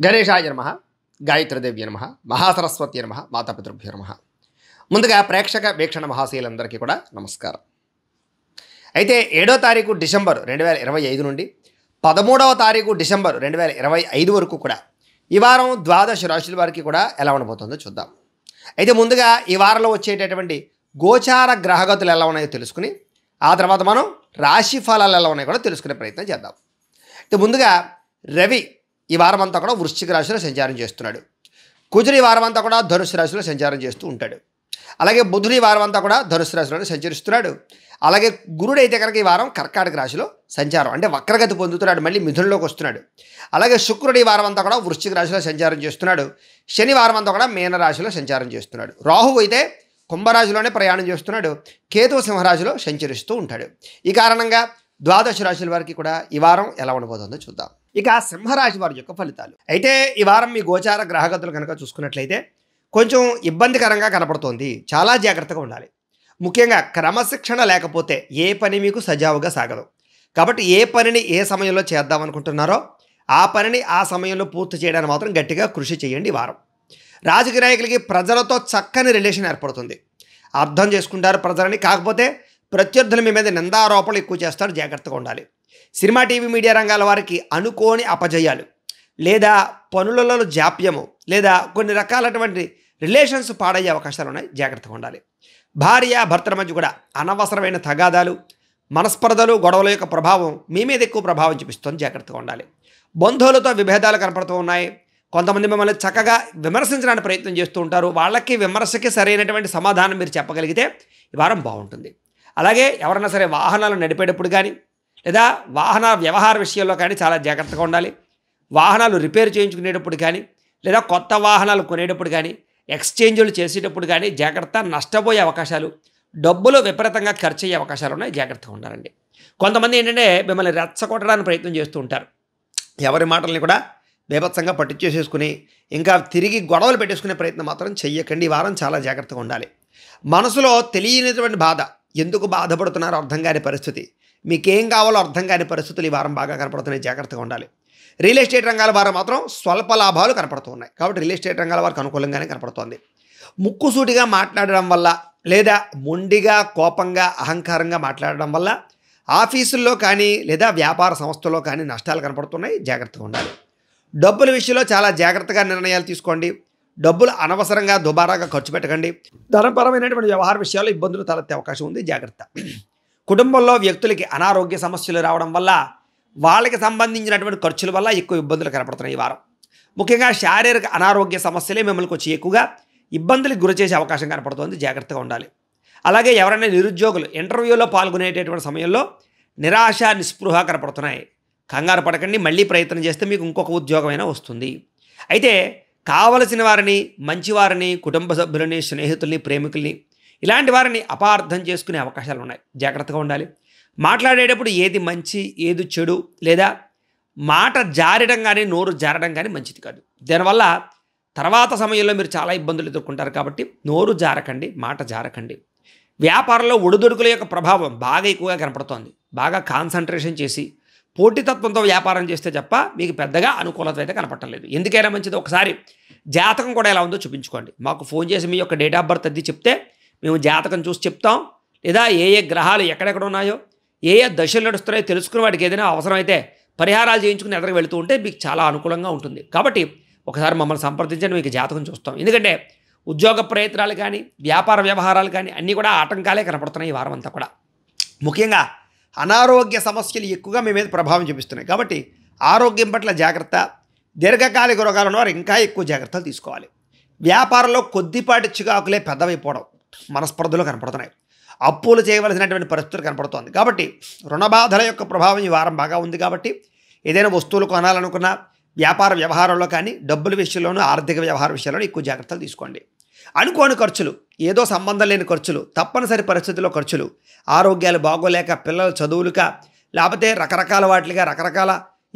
గణేశాయ నమః, గాయత్రీదేవ్య నమః, మహాసరస్వతి నమః, మాతాపితృభ్యో నమః. ముందుగా ప్రేక్షక వీక్షణ మహాశీలందరికీ కూడా నమస్కారం. అయితే 7వ తారీఖు డిసెంబర్ 2025 నుండి 13వ తారీఖు డిసెంబర్ 2025 వరకు కూడా ఈ వారం ద్వాదశ రాశుల వారికి కూడా ఎలా ఉండబోతుందో చూద్దాం. అయితే ముందుగా ఈ వారంలో వచ్చేటటువంటి గోచార గ్రహగతులు ఎలా ఉన్నాయో తెలుసుకుని ఆ తర్వాత మనం రాశి ఫలాలు ఎలా ఉన్నాయో కూడా తెలుసుకునే ప్రయత్నం చేద్దాం. అయితే ముందుగా రవి ఈ వారం అంతా కూడా వృశ్చిక రాశిలో సంచారం చేస్తున్నాడు. కుజుడు ఈ వారం అంతా కూడా ధనుసు రాశిలో సంచారం చేస్తూ ఉంటాడు. అలాగే బుధుడు ఈ వారం అంతా కూడా ధనుసు రాశిలోనే సంచరిస్తున్నాడు. అలాగే గురుడు అయితే కనుక ఈ వారం కర్కాటక రాశిలో సంచారం అంటే వక్రగతి పొందుతున్నాడు, మళ్ళీ మిథునంలోకి వస్తున్నాడు. అలాగే శుక్రుడు ఈ వారం అంతా కూడా వృశ్చిక రాశిలో సంచారం చేస్తున్నాడు. శని వారం అంతా కూడా మీన రాశిలో సంచారం చేస్తున్నాడు. రాహువు అయితే కుంభరాశిలోనే ప్రయాణం చేస్తున్నాడు. కేతువు సింహరాశిలో సంచరిస్తూ ఉంటాడు. ఈ కారణంగా ద్వాదశ రాశుల వారికి కూడా ఈ వారం ఎలా ఉండబోతుందో చూద్దాం. ఇక సింహరాశి వారి యొక్క ఫలితాలు. అయితే ఈ వారం మీ గోచార గ్రహగతులు కనుక చూసుకున్నట్లయితే కొంచెం ఇబ్బందికరంగా కనపడుతోంది. చాలా జాగ్రత్తగా ఉండాలి. ముఖ్యంగా క్రమశిక్షణ లేకపోతే ఏ పని మీకు సజావుగా సాగదు. కాబట్టి ఏ పనిని ఏ సమయంలో చేద్దామనుకుంటున్నారో ఆ పనిని ఆ సమయంలో పూర్తి చేయడానికి మాత్రం గట్టిగా కృషి చేయండి. ఈ వారం రాజకీయ నాయకులకి ప్రజలతో చక్కని రిలేషన్ ఏర్పడుతుంది. అర్థం చేసుకుంటారు ప్రజలని. కాకపోతే ప్రత్యర్థులు మీ మీద నిందారోపణలు ఎక్కువ చేస్తారు, జాగ్రత్తగా ఉండాలి. సినిమా టీవీ మీడియా రంగాల వారికి అనుకోని అపజయాలు లేదా పనులలో జాప్యము లేదా కొన్ని రకాలటువంటి రిలేషన్స్ పాడయ్యే అవకాశాలు ఉన్నాయి, జాగ్రత్తగా ఉండాలి. భార్య భర్తల మధ్య కూడా అనవసరమైన తగాదాలు, మనస్పర్ధలు, గొడవల యొక్క ప్రభావం మీ మీద ఎక్కువ ప్రభావం చూపిస్తుంది, జాగ్రత్తగా ఉండాలి. బంధువులతో విభేదాలు కనపడుతూ ఉన్నాయి. కొంతమంది మిమ్మల్ని చక్కగా విమర్శించడానికి ప్రయత్నం చేస్తూ ఉంటారు. వాళ్ళకి విమర్శకి సరైనటువంటి సమాధానం మీరు చెప్పగలిగితే ఈ వారం బాగుంటుంది. అలాగే ఎవరైనా సరే వాహనాలు నడిపేటప్పుడు కానీ లేదా వాహన వ్యవహార విషయంలో కానీ చాలా జాగ్రత్తగా ఉండాలి. వాహనాలు రిపేర్ చేయించుకునేటప్పుడు కానీ లేదా కొత్త వాహనాలు కొనేటప్పుడు కానీ ఎక్స్చేంజ్లు చేసేటప్పుడు కానీ జాగ్రత్త. నష్టపోయే అవకాశాలు, డబ్బులు విపరీతంగా ఖర్చు అయ్యే అవకాశాలు ఉన్నాయి, జాగ్రత్తగా ఉండాలండి. కొంతమంది ఏంటంటే మిమ్మల్ని రెచ్చగొట్టడానికి ప్రయత్నం చేస్తూ ఉంటారు. ఎవరి మాటల్ని కూడా బీభత్సంగా పట్టించేసేసుకుని ఇంకా తిరిగి గొడవలు పెట్టేసుకునే ప్రయత్నం మాత్రం చెయ్యకండి. ఈ వారం చాలా జాగ్రత్తగా ఉండాలి. మనసులో తెలియనటువంటి బాధ, ఎందుకు బాధపడుతున్నారో అర్థం కాని పరిస్థితి, మీకేం కావాలో అర్థం కాని పరిస్థితులు ఈ వారం బాగా కనపడుతున్నాయి, జాగ్రత్తగా ఉండాలి. రియల్ ఎస్టేట్ రంగాల వారు మాత్రం స్వల్ప లాభాలు కనపడుతూ ఉన్నాయి. కాబట్టి రియల్ ఎస్టేట్ రంగాల వారికి అనుకూలంగానే కనపడుతోంది. ముక్కుసూటిగా మాట్లాడడం వల్ల లేదా మొండిగా కోపంగా అహంకారంగా మాట్లాడడం వల్ల ఆఫీసుల్లో కానీ లేదా వ్యాపార సంస్థల్లో కానీ నష్టాలు కనపడుతున్నాయి, జాగ్రత్తగా ఉండాలి. డబ్బుల విషయంలో చాలా జాగ్రత్తగా నిర్ణయాలు తీసుకోండి. డబ్బులు అనవసరంగా దుబారాగా ఖర్చు పెట్టకండి. ధనపరమైనటువంటి వ్యవహార విషయాల్లో ఇబ్బందులు తలెత్తే అవకాశం ఉంది, జాగ్రత్త. కుటుంబంలో వ్యక్తులకి అనారోగ్య సమస్యలు రావడం వల్ల వాళ్ళకి సంబంధించినటువంటి ఖర్చుల వల్ల ఎక్కువ ఇబ్బందులు కనపడుతున్నాయి ఈ వారం. ముఖ్యంగా శారీరక అనారోగ్య సమస్యలే మిమ్మల్ని వచ్చి ఎక్కువగా ఇబ్బందులకు గురి చేసే అవకాశం కనపడుతుంది, జాగ్రత్తగా ఉండాలి. అలాగే ఎవరైనా నిరుద్యోగులు ఇంటర్వ్యూలో పాల్గొనేటటువంటి సమయంలో నిరాశ నిస్పృహ కనపడుతున్నాయి. కంగారు పడకండి, మళ్ళీ ప్రయత్నం చేస్తే మీకు ఇంకొక ఉద్యోగమైనా వస్తుంది. అయితే కావలసిన వారిని, మంచివారిని, కుటుంబ సభ్యులని, స్నేహితుల్ని, ప్రేమికుల్ని ఇలాంటి వారిని అపార్థం చేసుకునే అవకాశాలు ఉన్నాయి, జాగ్రత్తగా ఉండాలి. మాట్లాడేటప్పుడు ఏది మంచి ఏది చెడు లేదా మాట జారడం కానీ నోరు జారడం కానీ మంచిది కాదు. దానివల్ల తర్వాత సమయంలో మీరు చాలా ఇబ్బందులు ఎదుర్కొంటారు. కాబట్టి నోరు జారకండి, మాట జారకండి. వ్యాపారంలో ఒడిదుడుకుల యొక్క ప్రభావం బాగా ఎక్కువగా కనపడుతోంది. బాగా కాన్సన్ట్రేషన్ చేసి పోటీతత్వంతో వ్యాపారం చేస్తే తప్ప మీకు పెద్దగా అనుకూలత అయితే కనపడటం లేదు. ఎందుకైనా మంచిది ఒకసారి జాతకం కూడా ఎలా ఉందో చూపించుకోండి. మాకు ఫోన్ చేసి మీ యొక్క డేట్ ఆఫ్ బర్త్ అది చెప్తే మేము జాతకం చూసి చెప్తాం. లేదా ఏ ఏ గ్రహాలు ఎక్కడెక్కడ ఉన్నాయో ఏ ఏ దశలు నడుస్తున్నాయో తెలుసుకుని వాటికి ఏదైనా అవసరమైతే పరిహారాలు చేయించుకుని ఎదురుకు వెళుతూ ఉంటే మీకు చాలా అనుకూలంగా ఉంటుంది. కాబట్టి ఒకసారి మమ్మల్ని సంప్రదించండి, మీకు జాతకం చూస్తాం. ఎందుకంటే ఉద్యోగ ప్రయత్నాలు కానీ వ్యాపార వ్యవహారాలు కానీ అన్నీ కూడా ఆటంకాలే కనపడుతున్నాయి ఈ వారం అంతా కూడా. ముఖ్యంగా అనారోగ్య సమస్యలు ఎక్కువగా మీ మీద ప్రభావం చూపిస్తున్నాయి. కాబట్టి ఆరోగ్యం పట్ల జాగ్రత్త. దీర్ఘకాలిక రోగాలు ఉన్నవారు ఇంకా ఎక్కువ జాగ్రత్తలు తీసుకోవాలి. వ్యాపారంలో కొద్దిపాటి చికాకులే పెద్దవైపోవడం, మనస్పర్ధలు కనపడుతున్నాయి. అప్పులు చేయవలసినటువంటి పరిస్థితులు కనపడుతోంది. కాబట్టి రుణబాధల యొక్క ప్రభావం ఈ వారం బాగా ఉంది. కాబట్టి ఏదైనా వస్తువులు కొనాలనుకున్నా వ్యాపార వ్యవహారంలో కానీ డబ్బుల విషయంలోనూ ఆర్థిక వ్యవహార విషయాల్లోనూ ఎక్కువ జాగ్రత్తలు తీసుకోండి. అనుకోని ఖర్చులు, ఏదో సంబంధం లేని ఖర్చులు, తప్పనిసరి పరిస్థితుల్లో ఖర్చులు, ఆరోగ్యాలు బాగోలేక, పిల్లల చదువులుక, లేకపోతే రకరకాల వాటిగా రకరకాల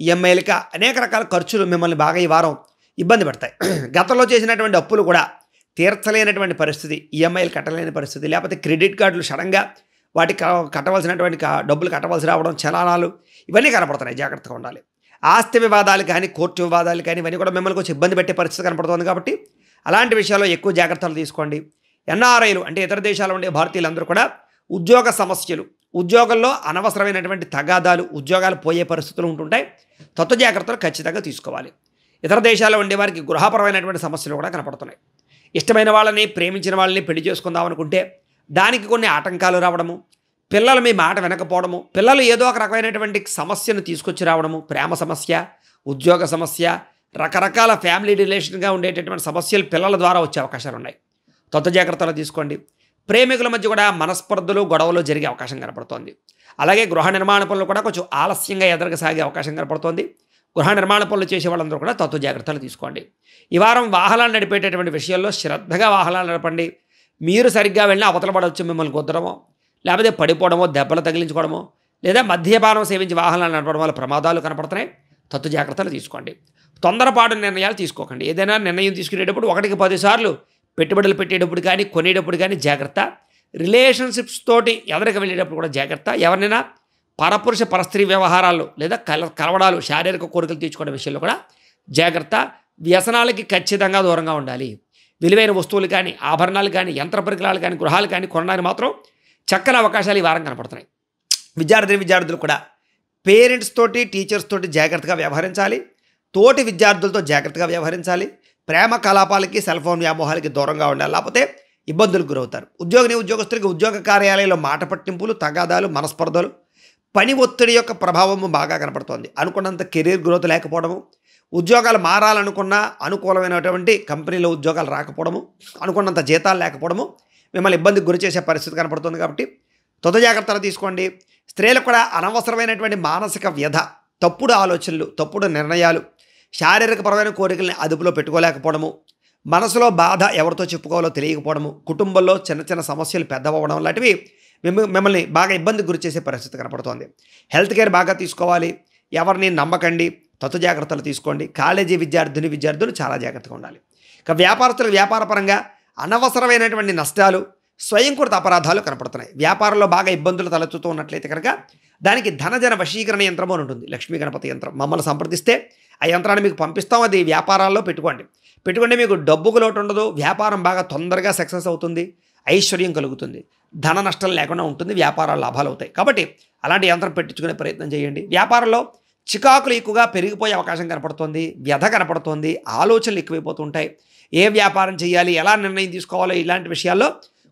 ఈఎంఐలుక అనేక రకాల ఖర్చులు మిమ్మల్ని బాగా ఈ వారం ఇబ్బంది పెడతాయి. గతంలో చేసినటువంటి అప్పులు కూడా తీర్చలేనటువంటి పరిస్థితి, ఈఎంఐలు కట్టలేని పరిస్థితి, లేకపోతే క్రెడిట్ కార్డులు సడన్గా వాటికి కట్టవలసినటువంటి డబ్బులు కట్టవలసి రావడం, చలానాలు ఇవన్నీ కనపడుతున్నాయి, జాగ్రత్తగా ఉండాలి. ఆస్తి వివాదాలు కానీ కోర్టు వివాదాలు కానీ ఇవన్నీ కూడా మిమ్మల్ని కొంచెం ఇబ్బంది పెట్టే పరిస్థితి కనపడుతుంది కాబట్టి అలాంటి విషయాల్లో ఎక్కువ జాగ్రత్తలు తీసుకోండి. ఎన్ఆర్ఐలు అంటే ఇతర దేశాల్లో ఉండే భారతీయులందరూ కూడా ఉద్యోగ సమస్యలు, ఉద్యోగంలో అనవసరమైనటువంటి తగాదాలు, ఉద్యోగాలు పోయే పరిస్థితులు ఉంటుంటాయి. తత్వ జాగ్రత్తలు ఖచ్చితంగా తీసుకోవాలి. ఇతర దేశాల్లో ఉండే వారికి గృహపరమైనటువంటి సమస్యలు కూడా కనపడుతున్నాయి. ఇష్టమైన వాళ్ళని, ప్రేమించిన వాళ్ళని పెళ్లి చేసుకుందాం అనుకుంటే దానికి కొన్ని ఆటంకాలు రావడము, పిల్లలు మీ మాట వినకపోవడము, పిల్లలు ఏదో ఒక రకమైనటువంటి సమస్యను తీసుకొచ్చి రావడము, ప్రేమ సమస్య, ఉద్యోగ సమస్య, రకరకాల ఫ్యామిలీ రిలేషన్గా ఉండేటటువంటి సమస్యలు పిల్లల ద్వారా వచ్చే అవకాశాలు ఉన్నాయి. తత్వ జాగ్రత్తలు తీసుకోండి. ప్రేమికుల మధ్య కూడా మనస్పర్ధలు, గొడవలు జరిగే అవకాశం కనపడుతోంది. అలాగే గృహ నిర్మాణ పనులు కూడా కొంచెం ఆలస్యంగా ఎదరగసాగే అవకాశం కనపడుతోంది. గృహ నిర్మాణ పనులు చేసే వాళ్ళందరూ కూడా తత్వ జాగ్రత్తలు తీసుకోండి. ఈ వారం వాహనాలు నడిపేటటువంటి విషయాల్లో శ్రద్ధగా వాహనాలు నడపండి. మీరు సరిగ్గా వెళ్ళినా అవతల పడవచ్చు మిమ్మల్ని కుదరమో, లేకపోతే పడిపోవడమో, దెబ్బలు తగిలించుకోవడమో, లేదా మద్యపానం సేవించి వాహనాలు నడపడం వల్ల ప్రమాదాలు కనపడుతున్నాయి. తత్వ జాగ్రత్తలు తీసుకోండి. తొందరపాటు నిర్ణయాలు తీసుకోకండి. ఏదైనా నిర్ణయం తీసుకునేటప్పుడు 1కి 10 సార్లు పెట్టుబడులు పెట్టేటప్పుడు కానీ, కొనేటప్పుడు కానీ జాగ్రత్త. రిలేషన్షిప్స్ తోటి ఎదరికి వెళ్ళేటప్పుడు కూడా జాగ్రత్త. ఎవరినైనా పరపురుష పరస్త్రీ వ్యవహారాలు లేదా కలవడాలు, శారీరక కోరికలు తీర్చుకునే విషయంలో కూడా జాగ్రత్త. వ్యసనాలకి ఖచ్చితంగా దూరంగా ఉండాలి. విలువైన వస్తువులు కానీ, ఆభరణాలు కానీ, యంత్ర పరికరాలు కానీ, గృహాలు కానీ కొనడానికి మాత్రం చక్కని అవకాశాలు ఈ వారం కనపడుతున్నాయి. విద్యార్థులు కూడా పేరెంట్స్ తోటి, టీచర్స్ తోటి జాగ్రత్తగా వ్యవహరించాలి. తోటి విద్యార్థులతో జాగ్రత్తగా వ్యవహరించాలి. ప్రేమ కలాపాలకి, సెల్ ఫోన్ వ్యామోహాలకి దూరంగా ఉండాలి. లేకపోతే ఇబ్బందులకు గురవుతారు. ఉద్యోగస్తులకి ఉద్యోగ కార్యాలయంలో మాట పట్టింపులు, తగాదాలు, మనస్పర్ధలు, పని ఒత్తిడి యొక్క ప్రభావము బాగా కనపడుతోంది. అనుకున్నంత కెరీర్ గ్రోత్ లేకపోవడము, ఉద్యోగాలు మారాలనుకున్న అనుకూలమైనటువంటి కంపెనీలో ఉద్యోగాలు రాకపోవడము, అనుకున్నంత జీతాలు లేకపోవడము మిమ్మల్ని ఇబ్బందికి గురి చేసే పరిస్థితి కనపడుతుంది. కాబట్టి తొద జాగ్రత్తలు తీసుకోండి. స్త్రీలకు కూడా అనవసరమైనటువంటి మానసిక వ్యధ, తప్పుడు ఆలోచనలు, తప్పుడు నిర్ణయాలు, శారీరకపరమైన కోరికల్ని అదుపులో పెట్టుకోలేకపోవడము, మనసులో బాధ ఎవరితో చెప్పుకోవాలో తెలియకపోవడము, కుటుంబంలో చిన్న చిన్న సమస్యలు పెద్దవడం లాంటివి మిమ్మల్ని బాగా ఇబ్బందికి గురి చేసే పరిస్థితి కనపడుతోంది. హెల్త్ కేర్ బాగా తీసుకోవాలి. ఎవరిని నమ్మకండి. తత్వ జాగ్రత్తలు తీసుకోండి. కాలేజీ విద్యార్థులు చాలా జాగ్రత్తగా ఉండాలి. ఇక వ్యాపారస్తులకు వ్యాపారపరంగా అనవసరమైనటువంటి నష్టాలు, స్వయంకృత అపరాధాలు కనపడుతున్నాయి. వ్యాపారంలో బాగా ఇబ్బందులు తలెత్తుతూ ఉన్నట్లయితే కనుక దానికి ధనజన వశీకరణ యంత్రం అని ఉంటుంది. లక్ష్మీ గణపతి యంత్రం. మమ్మల్ని సంప్రదిస్తే ఆ యంత్రాన్ని మీకు పంపిస్తాం. అది వ్యాపారాల్లో పెట్టుకోండి. మీకు డబ్బుకు లోటు ఉండదు. వ్యాపారం బాగా తొందరగా సక్సెస్ అవుతుంది. ఐశ్వర్యం కలుగుతుంది. ధన నష్టం లేకుండా ఉంటుంది. వ్యాపారాలు లాభాలు అవుతాయి. కాబట్టి అలాంటి యంత్రం పెట్టించుకునే ప్రయత్నం చేయండి. వ్యాపారంలో చికాకులు ఎక్కువగా పెరిగిపోయే అవకాశం కనపడుతోంది. వ్యధ కనపడుతోంది. ఆలోచనలు ఎక్కువైపోతుంటాయి. ఏ వ్యాపారం చేయాలి, ఎలా నిర్ణయం తీసుకోవాలో ఇలాంటి విషయాల్లో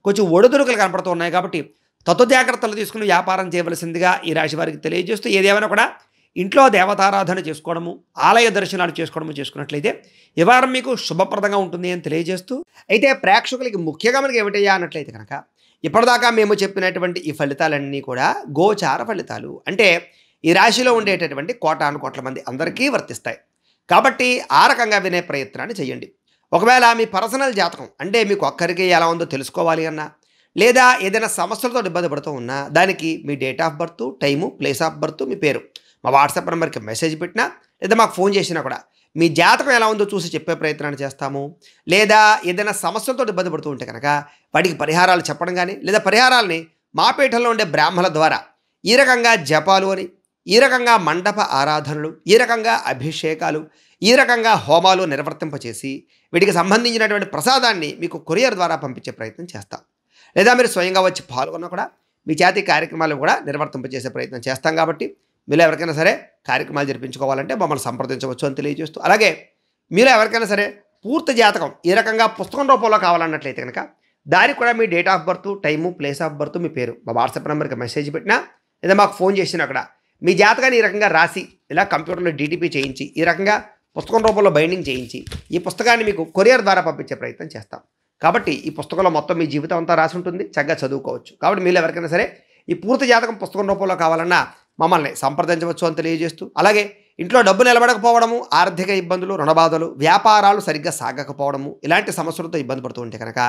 కొంచెం ఒడిదుడుకులు కనపడుతున్నాయి. కాబట్టి తత్వ జాగ్రత్తలు తీసుకుని వ్యాపారం చేయవలసిందిగా ఈ రాశి వారికి తెలియజేస్తూ, ఏదేమైనా కూడా ఇంట్లో దేవతారాధన చేసుకోవడము, ఆలయ దర్శనాలు చేసుకున్నట్లయితే ఈ వారం మీకు శుభప్రదంగా ఉంటుంది అని తెలియజేస్తూ, అయితే ప్రేక్షకులకి ముఖ్యంగా మనకి ఏమిటయ్యా అన్నట్లయితే కనుక ఇప్పటిదాకా మేము చెప్పినటువంటి ఈ ఫలితాలన్నీ కూడా గోచార ఫలితాలు. అంటే ఈ రాశిలో ఉండేటటువంటి కోటాను కోట్ల మంది అందరికీ వర్తిస్తాయి. కాబట్టి ఆ రకంగా వినే ప్రయత్నాన్ని చేయండి. ఒకవేళ మీ పర్సనల్ జాతకం అంటే మీకు ఒక్కరికి ఎలా ఉందో తెలుసుకోవాలి అన్నా, లేదా ఏదైనా సమస్యలతో ఇబ్బంది పడుతూ ఉన్నా, దానికి మీ date of birth, time, place of birth, మీ పేరు మా వాట్సాప్ నెంబర్కి మెసేజ్ పెట్టినా, లేదా మాకు ఫోన్ చేసినా కూడా మీ జాతకం ఎలా ఉందో చూసి చెప్పే ప్రయత్నాన్ని చేస్తాము. లేదా ఏదైనా సమస్యలతో ఇబ్బంది పడుతూ ఉంటే కనుక వాటికి పరిహారాలు చెప్పడం కానీ, లేదా పరిహారాలని మా పీఠంలో ఉండే బ్రాహ్మణుల ద్వారా ఈ రకంగా జపాలు అని, ఈ రకంగా మండప ఆరాధనలు, ఈ రకంగా అభిషేకాలు, ఈ రకంగా హోమాలు నిర్వర్తింపచేసి వీటికి సంబంధించినటువంటి ప్రసాదాన్ని మీకు కొరియర్ ద్వారా పంపించే ప్రయత్నం చేస్తాం. లేదా మీరు స్వయంగా వచ్చి పాల్గొన్నా కూడా మీ జాతి కార్యక్రమాలు కూడా నిర్వర్తింపచేసే ప్రయత్నం చేస్తాం. కాబట్టి మీరు ఎవరికైనా సరే కార్యక్రమాలు జరిపించుకోవాలంటే మమ్మల్ని సంప్రదించవచ్చు అని తెలియజేస్తూ, అలాగే మీరు ఎవరికైనా సరే పూర్తి జాతకం ఈ రకంగా పుస్తకం రూపంలో కావాలన్నట్లయితే కనుక దానికి కూడా మీ date of birth, time, place of birth, మీ పేరు మా వాట్సాప్ నెంబర్కి మెసేజ్ పెట్టినా, లేదా మాకు ఫోన్ చేసినా అక్కడ మీ జాతకాన్ని ఈ రకంగా రాసి ఇలా కంప్యూటర్లో డీటీపీ చేయించి ఈ రకంగా పుస్తకం రూపంలో బైండింగ్ చేయించి ఈ పుస్తకాన్ని మీకు కొరియర్ ద్వారా పంపించే ప్రయత్నం చేస్తాం. కాబట్టి ఈ పుస్తకంలో మొత్తం మీ జీవితం అంతా రాసి ఉంటుంది. చక్కగా చదువుకోవచ్చు. కాబట్టి మీరు ఎవరికైనా సరే ఈ పూర్తి జాతకం పుస్తకం రూపంలో కావాలన్నా మమ్మల్ని సంప్రదించవచ్చు అని తెలియజేస్తూ, అలాగే ఇంట్లో డబ్బు నిలబడకపోవడము, ఆర్థిక ఇబ్బందులు, రుణబాధలు, వ్యాపారాలు సరిగ్గా సాగకపోవడము, ఇలాంటి సమస్యలతో ఇబ్బంది పడుతూ ఉంటే కనుక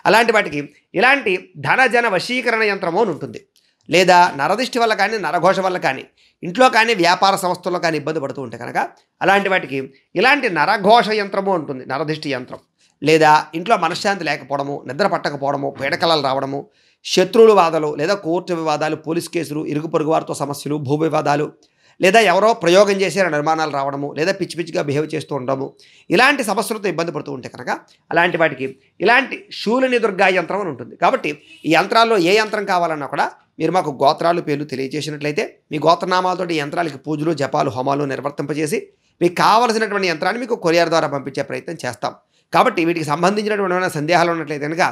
అలాంటి వాటికి ఇలాంటి ధనజన వశీకరణ యంత్రము అని ఉంటుంది. లేదా నరదిష్టి వల్ల కానీ, నరఘోష వల్ల కానీ, ఇంట్లో కానీ, వ్యాపార సంస్థల్లో కానీ ఇబ్బంది పడుతూ ఉంటే కనుక అలాంటి వాటికి ఇలాంటి నరఘోష యంత్రము ఉంటుంది. నరదిష్టి యంత్రం. లేదా ఇంట్లో మనశ్శాంతి లేకపోవడము, నిద్ర పట్టకపోవడము, పీడకలలు రావడము, శత్రువుల బాధలు, లేదా కోర్టు వివాదాలు, పోలీస్ కేసులు, ఇరుగు పొరుగు వారితో సమస్యలు, భూ వివాదాలు, లేదా ఎవరో ప్రయోగం చేసి నిర్మాణాలు రావడము, లేదా పిచ్చి పిచ్చిగా బిహేవ్ చేస్తూ ఉండడము, ఇలాంటి సమస్యలతో ఇబ్బంది పడుతూ ఉంటే కనుక అలాంటి వాటికి ఇలాంటి శూలిని దుర్గా యంత్రం అని ఉంటుంది. కాబట్టి ఈ యంత్రాల్లో ఏ యంత్రం కావాలన్నా కూడా మీరు మాకు గోత్రాలు పేర్లు తెలియజేసినట్లయితే మీ గోత్రనామాలతో ఈ యంత్రాలకి పూజలు జపాలు హోమాలు నిర్వర్తింపజేసి మీకు కావలసినటువంటి యంత్రాన్ని మీకు కొరియర్ ద్వారా పంపించే ప్రయత్నం చేస్తాం. కాబట్టి వీటికి సంబంధించినటువంటి ఏమైనా సందేహాలు ఉన్నట్లయితే కనుక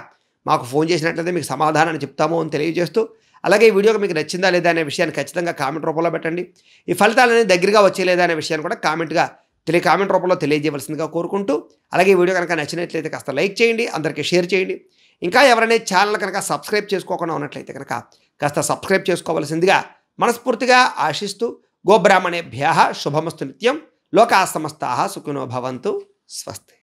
మాకు ఫోన్ చేసినట్లయితే మీకు సమాధానాన్ని చెప్తాము అని తెలియజేస్తూ, అలాగే ఈ వీడియోకి మీకు నచ్చిందా లేదా అనే విషయాన్ని ఖచ్చితంగా కామెంట్ రూపంలో పెట్టండి. ఈ ఫలితాలు అనేది దగ్గరగా వచ్చేలేదా అనే విషయాన్ని కూడా కామెంట్ రూపంలో తెలియజేయవలసిందిగా కోరుకుంటూ, అలాగే ఈ వీడియో కనుక నచ్చినట్లయితే కాస్త లైక్ చేయండి, అందరికీ షేర్ చేయండి. ఇంకా ఎవరైనా ఛానల్ కనుక సబ్స్క్రైబ్ చేసుకోకుండా ఉన్నట్లయితే కనుక కాస్త సబ్స్క్రైబ్ చేసుకోవాల్సిందిగా మనస్ఫూర్తిగా ఆశిస్తూ, గోబ్రాహ్మణేభ్యః శుభమస్తు నిత్యం, లోకాః సమస్తాః సుఖినో భవంతు, స్వస్తి.